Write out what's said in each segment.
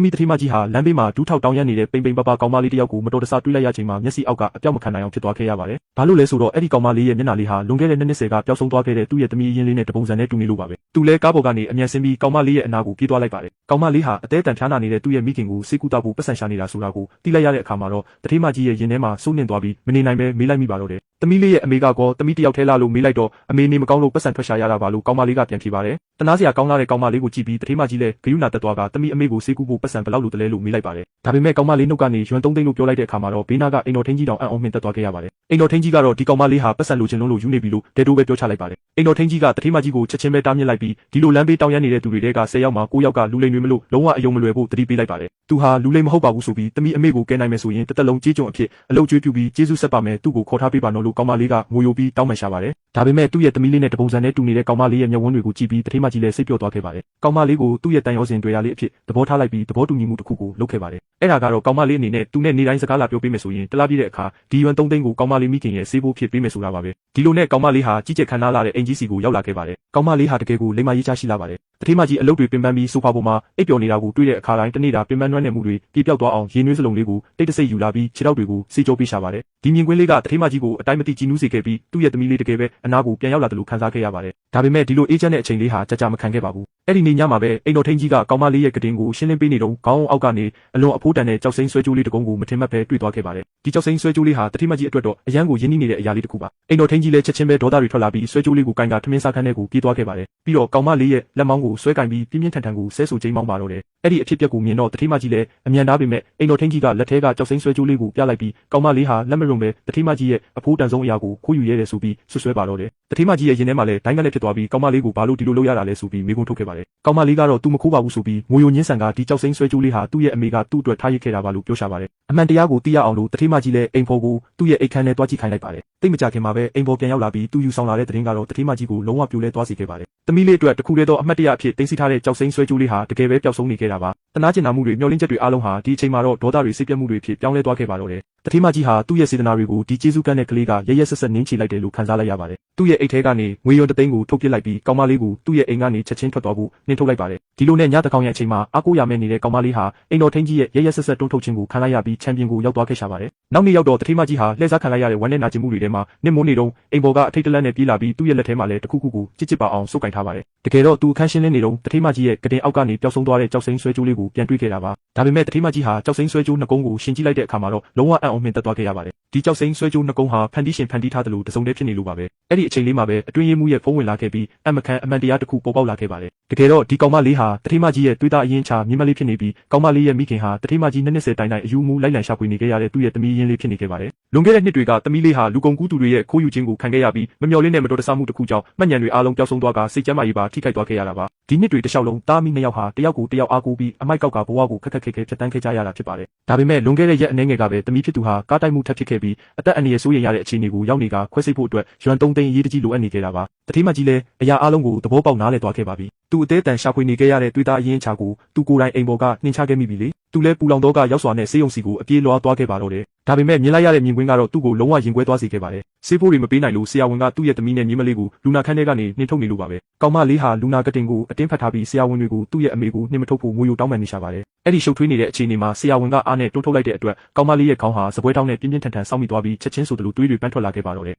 သမီးတတိမကြီးဟာလမ်းဘေးမှာဒူးထောက်တောင်းရနေတဲ့ပိန်ပိန်ပပကောင်မလေးတယောက်ကိုမတော်တဆတွေးလိုက်ရချိန်မှာမျက်စိအောက်ကအပြောက်မခံနိုင်အောင်ဖြစ်သွားခဲ့ရပါတယ်။ဘာလို့လဲဆိုတော့အဲ့ဒီကောင်မလေးရဲ့မျက်နှာလေးဟာလွန်ခဲ့တဲ့နှစ်ဆယ်ကပျောက်ဆုံးသွားခဲ့တဲ့သူ့ရဲ့သမီးရင်းလေးနဲ့တပုံစံနဲ့တူနေလို့ပါပဲ။သူလဲကားပေါ်ကနေအမြန်ဆင်းပြီးကောင်မလေးရဲ့အနာကိုပြေးသွားလိုက်ပါတယ်။ကောင်မလေးဟာအသေးတန်ဖျားနာနေတဲ့သူ့ရဲ့မိခင်ကိုစေကူတာဖို့ပတ်စံရှာနေတာဆိုတာကိုသိလိုက်ရတဲ့အခါမှာတော့တတိမကြီးရဲ့ရင်ထဲမှာစိုးနှင်သွားပြီးမနေနိုင်ပဲမေးလိုက်မိပါတော့တယ်။သမီးလေးရဲ့အမေကကောသမီးတယောက်ထဲလာလို့မေးလိုက်တော့အမေနေမကောင်းလို့ပတ်စံထွက်ရှာရတာပါလို့ကောင်မလေးကပြန်ဖြေပါတယ်။တနာစရာကောင်းလာတဲ့ကောင်မလေးကိုကြည့်ပြီးတတိမကြီးလည်းဂယုဏတက်သွားကသမီးအမေကိုစေကူဖို့ပတ်စံဘယ်လောက်လို့တလဲလို့မေးလိုက်ပါတယ်။ဒါပေမဲ့ကောင်မလေးနှုတ်ကနေရွှန်သုံးသိန်းလို့ပြောလိုက်တဲ့အခါမှာတော့ဘေးနာကအိမ်တော်ထင်းကြီးတောင်အံ့ဩမြင့်တက်သွားခဲ့ရပါတယ်။အိမ်တော်ထင်းကြီးကတော့ဒီကောင်မလေးဟာပတ်စံလိုချင်လုံးလို့ယူနေပြီလို့ဒဲတိုးပဲပြောချလိုက်ပါတယ်။အိမ်တော်ထင်းကြီးကတတိမကြီးကိုချက်ချင်းပဲတားမြစ်လိုက်ပြီးဒီလိုလမ်းဘေးတောင်းရနေတဲ့သူတွေတဲက10ယောက်မှာ9ယောက်ကလူလိမ်တွေမလို့လုံးဝအယုံမလွယ်ဖို့တတိပေးလိုက်ပါတယ်။သူဟာလူလိမ်မဟုတ်ပါဘူးဆိုပြီးသမီးအမေကိုကဲနိုင်မယ်ဆိုရင်တစ်သက်လုံးကြေးကြုံအဖြစ်အလုပ်ကျွေးပြပြီးကျေးဇူးဆက်ပါမယ်သူ့ကိုခေါ်ထားပေးပါနော်လို့ကောင်မလေးကငိုယိုပြီးတောင်းပန်ရှာပါတယ်။ဒါပေမဲ့သူ့ရဲ့သမီးလေးနဲ့တပုံစံနဲ့တူနေတဲ့ကောင်မလေးရဲ့မျက်ဝန်းတွေကိုကြည့်ပြီးတတိမကြီးလည်းစိတ်ပျော့သွားခဲ့ပါတယ်။ကောင်မလေးကိုသူ့ရဲ့တန်ရောစင်တွေရလေးအဖြစ်သဘောထားလိုက်ပြီးသဘောတူညီမှုတစ်ခုကိုလုပ်ခဲ့ပါတယ်။အဲ့ဒါကတော့ကောင်မလေးအနေနဲ့သူနဲ့နေတိုင်းစကားလာပြောပေးမယ်ဆိုရင်တလားပြည့်တဲ့အခါဒီရွံ3သိန်းကိုကောင်မလေးမိခင်ရဲ့စေးဖို့ဖြစ်ပေးမယ်ဆိုတာပါပဲ။ဒီလိုနဲ့ကောင်မလေးဟာကြီးကျယ်ခမ်းနားလာတဲ့အင်ကြီးစီကိုရောက်လာခဲ့ပါတယ်။ကောင်မလေးဟာတကယ်ကိုလိမ္မာရေးချရှိလာပါတယ်။တတိမကြီးအလုပ်တွေပင်ပန်းပြီးဆိုဖာပေါ်မှာအိပ်ပျော်နေတာကိုတွေ့တဲ့အခါတိုင်းတနေ့တာပင်ပန်းနွမ်းနယ်မှုတွေပြေပြောက်သွားအောင်ရေနွေးစလုံးလေးကိုတိတ်တဆိတ်ယူလာပြီးခြေထောက်တွေကိုစေကြောပေးရှာပါတယ်။ဒီမြင်ကွင်းလေးကတတိမကြီးကိုအတိုင်းမသိကြည်နူးစေခဲ့ပြီးသူ့ရဲ့သမီးလေးတကယ်ပဲအနာကိုပြန်ရောက်လာတယ်လို့ခံစားခဲ့ရပါတယ်။ဒါပေမဲ့ဒီလိုအေးချမ်းတဲ့အချိန်လေးဟာကြာမခံခဲ့ပါဘူး။အဲ့ဒီနေ့ညမှာပဲအိမ်တော်ထိန်ကြီးကကောင်မလေးရဲ့ကတင်ကိုရှင်းလင်းပေးနေတော့ခေါင်းအောက်ကနေအလွန်အဖိုးတန်တဲ့ကြောက်စိမ့်ဆွဲကြိုးလေးတစ်ကုန်းကိုမထင်မှတ်ပဲတွေ့သွားခဲ့ပါတယ်။ဒီကြောက်စိမ့်ဆွဲကြိုးလေးဟာတတိမကြီးအတွက်တော့အရန်ကိုရင်းနှီးနေတဲ့အရာလေးတစ်ခုပါ။အိမ်တော်ထိန်ကြီးလည်းချက်ချင်းပဲဒေါသတွေထွက်လာပြီးဆွဲကြိုးလေးကိုကင်ကထမင်းစားခန်းထဲကိုပြေးသွားခဲ့ပါတယ်။ပြီးတော့ကောင်မလေးရဲ့လက်မောင်းကိုဆွဲကင်ပြီးပြင်းပြင်းထန်ထန်ကိုဆဲဆူကျိန်းမောင်းပါတော့တယ်။အဲ့ဒီအဖြစ်အပျက်ကိုမြင်တော့တတိမကြီးလည်းအမြန်သားပေမဲ့အိမ်တော်ထိန်ကြီးကလက်ထဲကကြောက်စိမ့်ဆွဲကြိုးလေးကိုပြလိုက်ပြီးကောင်မလေးဟာလက်မရုံပဲတတိမကြီးရဲ့အဖိုးတန်ဆုံးအရာကိုခိုးယူရဲတယ်ဆိုပြီးဆွဆွဲပါတော့တယ်။တတိမကြီးရဲ့ရင်ထဲမှာလည်းဒိုင်းကလည်းဖြစ်သွားပြီးကောင်မလေးကိုဘာလို့ဒီလိုလုပ်ရတာလဲဆိုပြီးမေးခွန်းထုတ်ခဲ့ပါတယ်။ကောင်မလေးကတော့သူမခိုးပါဘူးဆိုပြီးငိုယိုညင်းဆန်ကဒီကြောက်စိမ့်ဆွဲကြိုးလေးဟာသူ့ရဲ့အမေကသူ့အတွက်ထားရစ်ခဲ့တာပါလို့ပြောရှာပါတယ်။အမှန်တရားကိုသိရအောင်လို့တတိမကြီးလည်းအိမ်ဖော်ကိုသူ့ရဲ့အိတ်ခန်းထဲတွားကြည့်ခိုင်းလိုက်ပါတယ်။တိတ်မကြခင်မှာပဲအိမ်ဖော်ပြန်ရောက်လာပြီးသူယူဆောင်လာတဲ့သတင်းကတော့တတိမကြီးကိုလုံးဝပြိုလဲသွားစေခဲ့ပါတယ်။သမီးလေးအတွက်တခုတည်းသောအမှတ်တရအဖြစ်တင်စီထားတဲ့ကြောက်စိမ့်ဆွဲကြိုးလေးဟာတကယ်ပဲပျောက်ဆုံးနေခဲ့တာပါ။တနာကျင်နာမှုတွေမျှော်လင့်ချက်တွေအားလုံးဟာဒီအချိန်မှာတော့ဒေါသတွေစိတ်ပြတ်မှုတွေဖြစ်ပြောင်းလဲသွားခဲ့ပါတော့တယ်။တတိမကြီးဟာသူ့ရဲ့စေတနာတွေကိုဒီကျေးဇူးကမ်းတဲ့ကလေးကရဲရဲဆက်ဆက်နင်းချလိုက်တယ်လို့ခံစားလိုက်ရပါတယ်။သူ့ရဲ့အိတ်ထဲကနေငွေရွံ3သိန်းကိုထုတ်ပစ်လိုက်ပြီးကောင်မလေးကိုသူ့ရဲ့အိမ်ကနေချက်ချင်းထွက်သွားဖို့နှင်ထုတ်လိုက်ပါတယ်။ဒီလိုနဲ့ညတကောင်ရဲ့အချိန်မှာအားကိုးရမဲ့နေတဲ့ကောင်မလေးဟာအိမ်တော်ထိန်ကြီးရဲ့ရဲရဲဆက်ဆက်တွန်းထုတ်ခြင်းကိုခံလိုက်ရပြီးချန်ပီယံကိုရောက်သွားခဲ့ရှာပါတယ်။နောက်နေ့ရောက်တော့တတိမကြီးဟာလှည့်စားခံလိုက်ရတဲ့ဝမ်းနဲ့နာကျင်မှုတွေထဲမှာနစ်မိုးနေတုန်းအိမ်ပေါ်ကအထိတ်တလန့်နဲ့ပြေးလာပြီးသူ့ရဲ့လက်ထဲမှာလည်းတခုခုကိုကြစ်ပါအောင်စုပ်ကင်ထားပါတယ်။တကယ်တော့သူအခန်းရှင်းလင်းနေတုန်းတတိမကြီးရဲ့ကတင်အောက်ကနေပျောက်ဆုံးသွားတဲ့ကြောက်စိမ့်ဆွဲကြိုးလေးကိုပြန်တွေ့ခဲ့တာပါ။ဒါပေမဲ့တတိမကြီးဟာကြောက်စိမ့်ဆွဲကြိုးနှစ်ကုန်းကိုရှင်ကြည့်လိုက်တဲ့အခါမှာတော့လုံးဝအံ့ဩမြင့်တက်သွားခဲ့ရပါတယ်။ဒီကြောက်စိမ့်ဆွဲကြိုးနှစ်ကုန်းဟာဖန်တီးရှင်ဖန်တီးထားတယ်လို့တစုံတည်းဖြစ်နေလို့ပါပဲ။အဲ့ဒီအချိန်လေးမှာပဲအတွင်းရေးမှုရဲ့ဖုန်းဝင်လာခဲ့ပြီးအမကန်အမှန်တရားတစ်ခုပေါ်ပေါက်လာခဲ့ပါတယ်။တကယ်တော့ဒီကောင်မလေးဟာတတိမကြီးရဲ့တွေးသားအရင်ချမြင့်မလေးဖြစ်နေပြီးကောင်မလေးရဲ့မိခင်ဟာတတိမကြီး20တိုင်အယူမူလိုက်လံရှာဖွေနေခဲ့ရတဲ့သူ့ရဲ့သမီးရင်းလေးဖြစ်နေခဲ့ပါတယ်။လွန်ခဲ့တဲ့နှစ်တွေကသမီးလေးဟာလူကုန်ကူးသူတွေရဲ့ခိုးယူခြင်းကိုခံခဲ့ရပြီးမမျှော်လင့်တဲ့မတော်တဆမှုတစ်ခုကြောင့်မှတ်ဉာဏ်တွေအားလုံးပျောက်ဆုံးသွားကစိတ်ကြမ်းမာရေးပါထိခိုက်သွားခဲ့ရတာပါ။ဒီနှစ်တွေတစ်လျှောက်လုံးတားမိ2ယောက်ဟာတယောက်ကိုတယောက်အားကိုးပြီးအမိုက်ကောက်ကဘဝကိုခက်ခဲဖြတ်တန်းခဲ့ကြရတာဖြစ်ပါတယ်။ဒါပေမဲ့လွန်ခဲ့တဲ့ရက်အနည်းငယ်ကပဲသမီးဖြစ်သူဟာကားတိုက်မှုထပ်ဖြစ်ခဲ့ပြီးအသက်အန္တရာယ်ဆိုးရရတဲ့အခြေအနေကိုရောက်နေကခွဲစိတ်ဖို့အတွက်ရွံ3သိန်းအရေးတကြီးလိုအပ်နေခဲ့တာပါ။တတိမကြီးလည်းအရာအားလုံးကိုသဘောပေါက်နားလည်သွားခဲ့ပါပြီ။သူအသေးတန်ရှာဖွေနေခဲ့ရတဲ့တွေးသားအရင်ချကိုသူကိုယ်တိုင်အိမ်ပေါ်ကနှင်ချခဲ့မိပြီလေ။သူလည်းပူလောင်တော့ကရောက်စွာနဲ့ဆေးရုံစီကိုအပြေးလွှားသွားခဲ့ပါတော့တယ်။ဒါပေမဲ့မြင်လိုက်ရတဲ့မြင်ကွင်းကတော့သူ့ကိုလုံးဝရင်ကွဲသွားစေခဲ့ပါတယ်။ဆေးဖိုးတွေမပေးနိုင်လို့ဆရာဝန်ကသူ့ရဲ့သမီးနဲ့မြေးမလေးကိုလူနာခန်းထဲကနေနှင်ထုတ်နေလို့ပါပဲ။ကောင်မလေးဟာလူနာကတင်ကိုအတင်းဖတ်ထားပြီးဆရာဝန်တွေကိုသူ့ရဲ့အမေကိုနှင်မထုတ်ဖို့ငွေယိုတောင်းပန်နေရှာပါတယ်။အဲ့ဒီရှုပ်ထွေးနေတဲ့အခြေအနေမှာဆရာဝန်ကအားနဲ့တွန်းထုတ်လိုက်တဲ့အတွက်ကောင်မလေးရဲ့ခေါင်းဟာစပွဲထောင်းနဲ့ပြင်းပြင်းထန်ထန်စောင့်မိသွားပြီးချက်ချင်းဆိုသလိုတွေးပန်းထွက်လာခဲ့ပါတော့တယ်။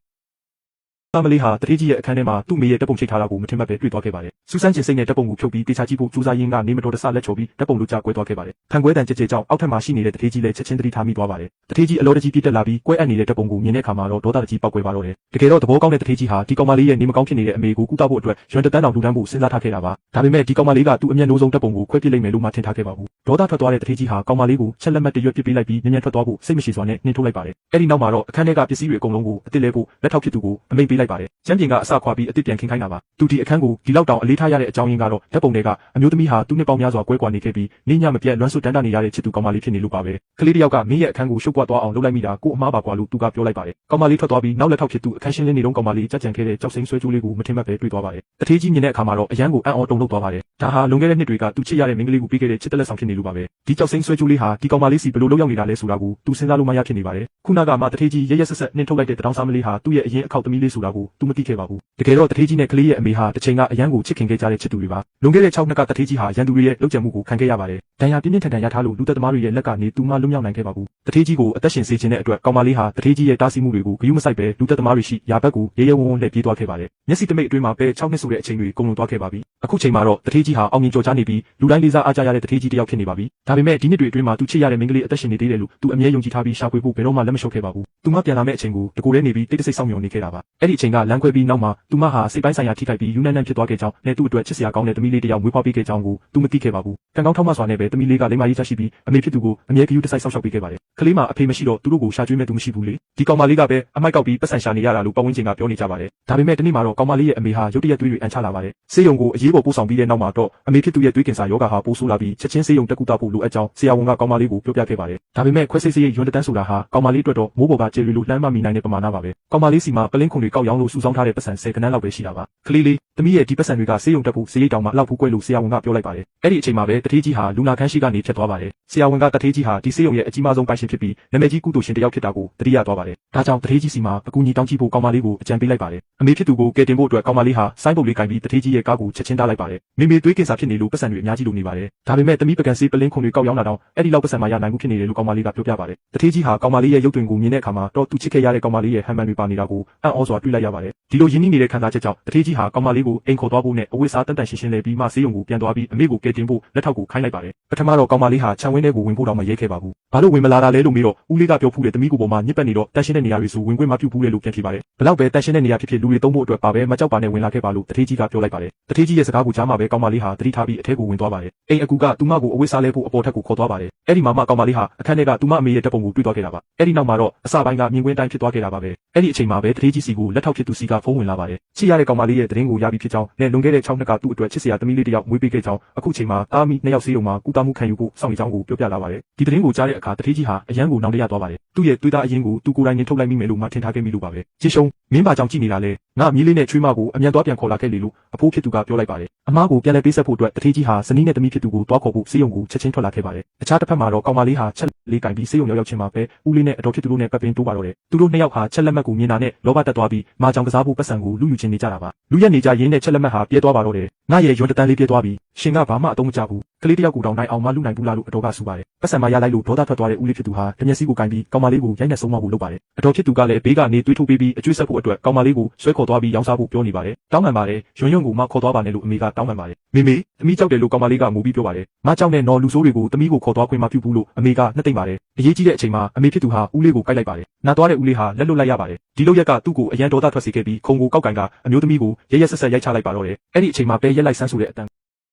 သမလေးဟာတတိကြီးရဲ့အခန်းထဲမှာသူ့မေရဲ့တပ်ပုံချိတ်ထားတာကိုမထင်မှတ်ပဲတွေ့သွားခဲ့ပါတယ်။စူးစမ်းကျင်စိတ်နဲ့တပ်ပုံကိုဖြုတ်ပြီးတေချာကြည့်ဖို့ကြိုးစားရင်းကနေမတော်တဆလက်ချော်ပြီးတပ်ပုံလိုကြကွဲသွားခဲ့ပါတယ်။ခံကွဲတန်ကြဲကြောင့်အောက်ထပ်မှာရှိနေတဲ့တတိကြီးလည်းချက်ချင်းတတိထားမိသွားပါတယ်။တတိကြီးအလောတကြီးပြစ်တက်လာပြီးကွဲအပ်နေတဲ့တပ်ပုံကိုမြင်တဲ့အခါမှာတော့ဒေါသတကြီးပောက်ကွဲပါတော့တယ်။တကယ်တော့သဘောကောင်းတဲ့တတိကြီးဟာဒီကောင်မလေးရဲ့နေမကောင်းဖြစ်နေတဲ့အမေကိုကုသဖို့အတွက်ရွံတတန်းတောင်လူတန်းဖို့စဉ်းစားထားခဲ့တာပါ။ဒါပေမဲ့ဒီကောင်မလေးကသူ့အမျက်နှိုးဆုံးတပ်ပုံကိုခွဲပစ်လိုက်မယ်လို့မှထင်ထားခဲ့ပါဘူး။ဒေါသထွက်သွားတဲ့တတိကြီးဟာကောင်မလေးကိုချက်လက်မှတ်တရွတ်ပစ်ပေးလိုက်ပြီးညံ့ထွက်သွားဖို့စိတ်မရှိစွာနဲ့နှင်ထုတ်လိုက်ပါတယ်။အဲ့ဒီနောက်မှာတော့အခန်းထဲကပစ္စည်းတွေအကုန်လုံးကိုအစ်စ်လဲဖို့လက်ထောက်ဖြစ်သူကိုအမိန့်ပေးလိုက်ပါတယ်။ကျမ်းပြင်ကအစခွာပြီးအစ်စ်ပြန်ခင်းခိုင်းတာပါ။သူဒီအခန်းကိုဒီလောက်တောင်အလေးထားရတဲ့အကြောင်းရင်းကတော့ဓာတ်ပုံတွေကအမျိုးသမီးဟာသူ့နှစ်ပေါင်းများစွာကွဲကွာနေခဲ့ပြီးနေညမပြတ်လွမ်းဆွတန်းတာနေရတဲ့ချစ်သူကောင်မလေးဖြစ်နေလို့ပါပဲ။ကလေးတယောက်ကမင်းရဲ့အခန်းကိုရှုပ်ပွားသွားအောင်လုပ်လိုက်မိတာကိုအမားပါကွာလို့သူကပြောလိုက်ပါတယ်။ကောင်မလေးထွက်သွားပြီးနောက်လက်ထောက်ဖြစ်သူအခန်းရှင်းလင်းနေတော့ကောင်မလေးကြက်ကြံခဲ့တဲ့ကြောက်စိမ့်ဆွဲကြိုးလေးကိုမထင်မှတ်ပဲတွေ့သွားပါတယ်။တထေးကြီးမြင်တဲ့အခါမှာတော့အရန်ကိုအံ့ဩတုန်လှုပ်သွားပါတယ်။ဒါဟာလွန်ခဲ့တဲ့နှစ်တွေကသူချစ်ရတဲ့မိန်းကလေးကိုပေးခဲ့တဲ့ချစ်တဲ့လက်ဆောင်ဖြစ်နေလို့ပါပဲ။ဒီကြောက်စိမ့်ဆွဲကြိုးလေးဟာဒီကောင်မလေးစီဘယ်လိုလုပ်ရောက်နေတာလဲဆိုတာကိုသူစဉ်းစားလို့မရဖြစ်နေပါတယ်။ခုနကမှတထေးကြီးရဲရဲဆက်ဆက်နှင်ထုတ်လိုက်တဲ့တထောင်စားမလေးဟာသူ့ရဲ့အရင်အခောက်သမီးလေးဆိုတာကိုသူမသိခဲ့ပါဘူး။တကယ်တော့တထေးကြီးနဲ့ကလေးရဲ့အမေဟာတစ်ချိန်ကအရန်ကိုချစ်ခင် ခင်ခဲ့ကြတဲ့ချစ်သူတွေပါလွန်ခဲ့တဲ့6နှစ်ကတထေးကြီးဟာရန်သူတွေရဲ့လှုပ်ကြံမှုကိုခံခဲ့ရပါတယ်ဒဏ်ရာပြင်းပြင်းထန်ထန်ရထားလို့လူသက်သမားတွေရဲ့လက်ကနေသူမှလွတ်မြောက်နိုင်ခဲ့ပါဘူးတထေးကြီးကိုအသက်ရှင်စေခြင်းတဲ့အတွက်ကောင်မလေးဟာတထေးကြီးရဲ့တားဆီးမှုတွေကိုဂရုမစိုက်ပဲလူသက်သမားတွေရှိရာဘက်ကိုရဲရဲဝံ့ဝံ့လှည့်ပြေးသွားခဲ့ပါတယ်မျက်စိတမိတ်အတွင်းမှာပဲ6နှစ်ဆိုတဲ့အချိန်တွေကုန်လွန်သွားခဲ့ပါပြီအခုချိန်မှာတော့တထေးကြီးဟာအောင်မြင်ကြော်ကြားနေပြီးလူတိုင်းလေးစားအားကြရတဲ့တထေးကြီးတစ်ယောက်ဖြစ်နေပါပြီဒါပေမဲ့ဒီနှစ်တွေအတွင်းမှာသူချစ်ရတဲ့မိန်းကလေးအသက်ရှင်နေသေးတယ်လို့သူအမြဲယုံကြည်ထားပြီးရှာဖွေဖို့ဘယ်တော့မှလက်မလျှော့ခဲ့ပါဘူးသူမပြန်လာမယ့်အချိန်ကိုတကူတည်းနေပြီးတိတ်တဆိတ်စောင့်မျှော်နေခဲ့တာပါအဲ့ဒီအချိန်ကလမ်းခွဲပြီးနောက်မှာသူမဟာစိတ်ပိုင်းဆိုင်ရာထိခိုက်ပြီးယူနန်နန်ဖြစ်သွားခဲ့ကြောင်းနဲ့သူ့အတွက်ချစ်စရာကောင်းတဲ့သမီးလေးတစ်ယောက်မွေးဖွားပေးခဲ့ကြောင်းကိုသူမသိခဲ့ပါဘူးကံကောင်းထောက်မစွာနဲ့ပဲသမီးလေးကလိမ္မာရေးချရှိပြီးအမေဖြစ်သူကိုအမြဲဂရုတစိုက်စောင့်ရှောက်ပေးခဲ့ပါတယ်ကလေးမအဖေမရှိတော့သူတို့ကိုရှာကျွေးမဲ့သူမရှိဘူးလေဒီကောင်မလေးကပဲအမိုက်ကောက်ပြီးပတ်စံရှာနေရတာလို့ပတ်ဝန်းကျင်ကပြောနေကြပါတယ်ဒါပေမဲ့တနေ့မှာတော့ကောင်မလေးရဲ့အမေဟာရုတ်တရက်သွေးတွေအန်ချလာပါတယ်ဆေးရုံကိုအရေးပေါ်ပို့ဆောင်ပြီးတဲ့နောက်မှာတော့အမေဖြစ်သူရဲ့သွေးကင်ဆာယောဂါဟာပိုးဆိုးလာပြီးချက်ချင်းဆေးရုံတက်ကူတာဖို့လိုအပ်ကြောင်းဆရာဝန်ကကောင်မလေးကိုပြောပြခဲ့ပါတယ်ဒါပေမဲ့ခွဲစိတ်ဆေးရုံတန်းဆိုတာဟာကောင်မလေးအတွက်တော့မိုးပေါ်ကကျေရီလိုလှမ်းမမိနိုင်တဲ့ပမာဏပါပဲကောင်မလေးစီမှာပလင်းခွန်တွေကောက်ရောင်းလို့စုဆောင်းထားတဲ့ပတ်စံ10ခန်းလောက်ပဲရှိတာပါကလေးလေးသမီးရဲ့ဒီပတ်စံတွေကဆေးရုံတက်ဖို့ဆေးရိတ်တောင်မှလောက်ဘူးကွဲလို့ဆရာဝန်ကပြောလိုက်ပါတယ်အဲ့ဒီအချိန်မှာပဲတထေးကြီးဟာလူနာခန်းရှိကနေဖြတ်သွားပါတယ်ဆရာဝန်ကတထေးကြီးဟာဒီဆေးရုံရဲ့အကြီးမားဆုံးပိုင်ရှင်ဖြစ်ပြီးနာမည်ကြီးကုသိုလ်ရှင်တစ်ယောက်ဖြစ်တာကိုတတိယသွားပါတယ်ဒါကြောင့်တထေးကြီးစီမှာအကူအညီတောင်းကြည့်ဖို့ကောင်မလေးကိုအကြံပေးလိုက်ပါတယ်အမေဖြစ်သူကိုကယ်တင်ဖို့အတွက်ကောင်မလေးဟာဆိုင်းပုတ်လေးကင်ပြီးတထေးကြီးရဲ့ကားကိုချက်ချင်းတားလိုက်ပါတယ်မေမေသွေးကင်ဆာဖြစ်နေလို့ပတ်စံတွေအများကြီးလိုနေပါတယ်ဒါပေမဲ့သမီးပကံဆေးပလင်းခွန်တွေကောက်ရောင်းတာတောင်အဲ့ဒီလောက်ပတ်စံမှရနိုင်မှုဖြစ်နေတယ်လို့ကောင်မလေးကပြောပြပါတယ်တထေးကြီးဟာကောင်မလေးရဲ့ရုပ်တွင်ကိုမြင်တဲ့အခါမှာတော့သူချစ်ခဲ့ရတဲ့ကောင်မလေးရဲ့ဟန်မှန်တွေပါနေတာကိုအံ့ဩစွာတွေ့လိုက်ရပါတယ်ဒီလိုရင်းနှီးနေတဲ့ခံစားချက်ကြောင့်တထေးကြီးဟာကောင်မလေးကိုအိမ်ခေါ်သွားဖို့နဲ့အဝတ်စားတန်တန်ရှင်းရှင်းလဲပြီးမှဆေးရုံကိုပြန်သွားပြီးအမေကိုကယ်တင်ဖို့လက်ထောက်ကိုခိုင်းလိုက်ပါတယ်ပထမတော့ကောင်မလေးဟာခြံဝင်းထဲကိုဝင်ဖို့တောင်မရဲခဲ့ပါဘူးဘာလို့ဝင်မလာတာလဲလို့မေးတော့ဦးလေးကပြောဖူးတယ်သမီးကိုပေါ်မှာညစ်ပတ်နေတော့တန်ရှင်းတဲ့နေရာတွေဆိုဝင်ခွင့်မပြုဘူးလေလို့ပြန်ဖြေပါတယ်ဘလောက်ပဲတန်ရှင်းတဲ့နေရာဖြစ်ဖြစ်လူတွေသုံးဖို့အတွက်ပါပဲမကြောက်ပါနဲ့ဝင်လာခဲ့ပါလို့တထေးကြီးကပြောလိုက်ပါတယ်တထေးကြီးရဲ့စကားကိုကြားမှာပဲကောင်မလေးဟာတတိထားပြီးအထဲကိုဝင်သွားပါတယ်အိမ်အကူကသူမကိုအဝတ်စားလဲဖို့အပေါ်ထက်ကိုခေါ်သွားပါတယ်အဲ့ဒီမှာမှကောင်မလေးဟာအခန်းထဲကသူမအမေရဲ့တပ်ပုံကိုတွေ့သွားခဲ့တာပါအဲ့ဒီနောက်မှာတော့အစပိုင်းကမြင်ကွင်းတိုင်းဖြစ်သွားခဲ့တာပါပဲအဲ့ဒီအချိန်မှာပဲတထေးကြီးစီကိုလက်ထောက်ဖြစ်သူစီကဖုန်းဝင်လာပါတယ်ချစ်ရတဲ့ကောင်မလေးရဲ့သတင်းကိုရပြီးဖြစ်ကြောင်းနဲ့လွန်ခဲ့တဲ့6နှစ်ကသူ့အတွက်ချစ်စရာသမီးလေးတစ်ယောက်မွေးပေးခဲ့ကြောင်းအခုချိန်မှာတားမီ2ယောက်ဆေးရုံမှာကုသမှုခံယူဖို့စောင့်နေကြောင်းကိုပြောပြလာပါတယ်ဒီသတင်းကိုကြားတဲ့အခါတထေးကြီးဟာအယံကိုနောင်တရသွားပါတယ်သူ့ရဲ့သွေးသားအရင်ကိုသူကိုယ်တိုင်ရင်ထုတ်လိုက်မိမယ်လို့မှထင်ထားခဲ့မိလို့ပါပဲချစ်ရှုံးမင်းပါကြောင့်ကြည့်နေတာလေငါအမီးလေးနဲ့ချွေးမကိုအမြန်သွားပြန်ခေါ်လာခဲ့လေလို့အဖိုးဖြစ်သူကပြောလိုက်ပါတယ်အမားကိုပြန်လဲပေးဆက်ဖို့အတွက်တထေးကြီးဟာဇနီးနဲ့သမီးဖြစ်သူကိုတွားခေါ်ဖို့ဆေးရုံကိုချက်ချင်းထွက်လာခဲ့ပါတယ်အခြားတစ်ဖက်မှာတော့ကောင်မလေးဟာချက်လေးကင်ပြီးဆေးရုံရောက်ချင်းမှာပဲဦးလေးနဲ့အတော်ဖြစ်သူတို့နဲ့ပတ်ပင်တိုးပါတော့တယ်သူတို့နှစ်ယောက်ဟာချက်လက်မှတ်ကိုမြင်တာနဲ့လောဘတက်သွားပြီးမာကြောင်ကစားဖို့ပတ်စံကိုလူယူချင်းနေကြတာပါလူရက်နေကြရင်းနဲ့ချက်လက်မှတ်ဟာပြဲသွားပါတော့တယ်ငါရဲ့ရွံတန်းလေးပြဲသွားပြီးရှင်ကဘာမှအသုံးမချဘူးကလေးတယောက်ကိုတောင်နိုင်အောင်မလူနိုင်ဘူးလားလို့အတော်ကဆူပါတယ်ပတ်စံမရလိုက်လို့ဒေါသထွက်သွားတဲ့ဦးလေးဖြစ်သူဟာတမျက်စိကိုကင်ပြီးကောင်မလေးကိုရိုက်နှက်ဆုံးမဖို့လုပ်ပါတယ်အတော်ဖြစ်သူကလည်းဘေးကနေတွေးထုတ်ပေးပြီးအကျွေးဆက်ဖို့အတွက်ကောင်မလေးကိုဆွဲခေါ်သွားပြီးရောင်းစားဖို့ပြောနေပါတယ်တောင်းပန်ပါတယ်ရွံ့ကိုမှခေါ်သွားပါနဲ့လို့အမေကတောင်းပန်ပါတယ်မေမေသမီးကြောက်တယ်လို့ကောင်မလေးကမူပြီးပြောပါတယ်မကြောက်နဲ့နော်လူဆိုးတွေကိုသမီးကိုခေါ်သွားခွင့်မပြုဘူးလို့အမေကနှက်သိမ့်ပါတယ်အရေးကြီးတဲ့အချိန်မှာအမေဖြစ်သူဟာဦးလေးကိုကိုက်လိုက်ပါတယ်နာသွားတဲ့ဦးလေးဟာလက်လွတ်လိုက်ရပါတယ်ဒီလိုရက်ကသူ့ကိုအရန်ဒေါသထွက်စေခဲ့ပြီးခုံကိုကောက်ကင်ကအမျိုးသမီးကိုရဲရဲဆက်ဆက်ရိုက်ချလိုက်ပါတော့တယ်အဲ့ဒီအချိန်မှာပဲရက်လိုက်ဆန်းဆိုတဲ့အတန်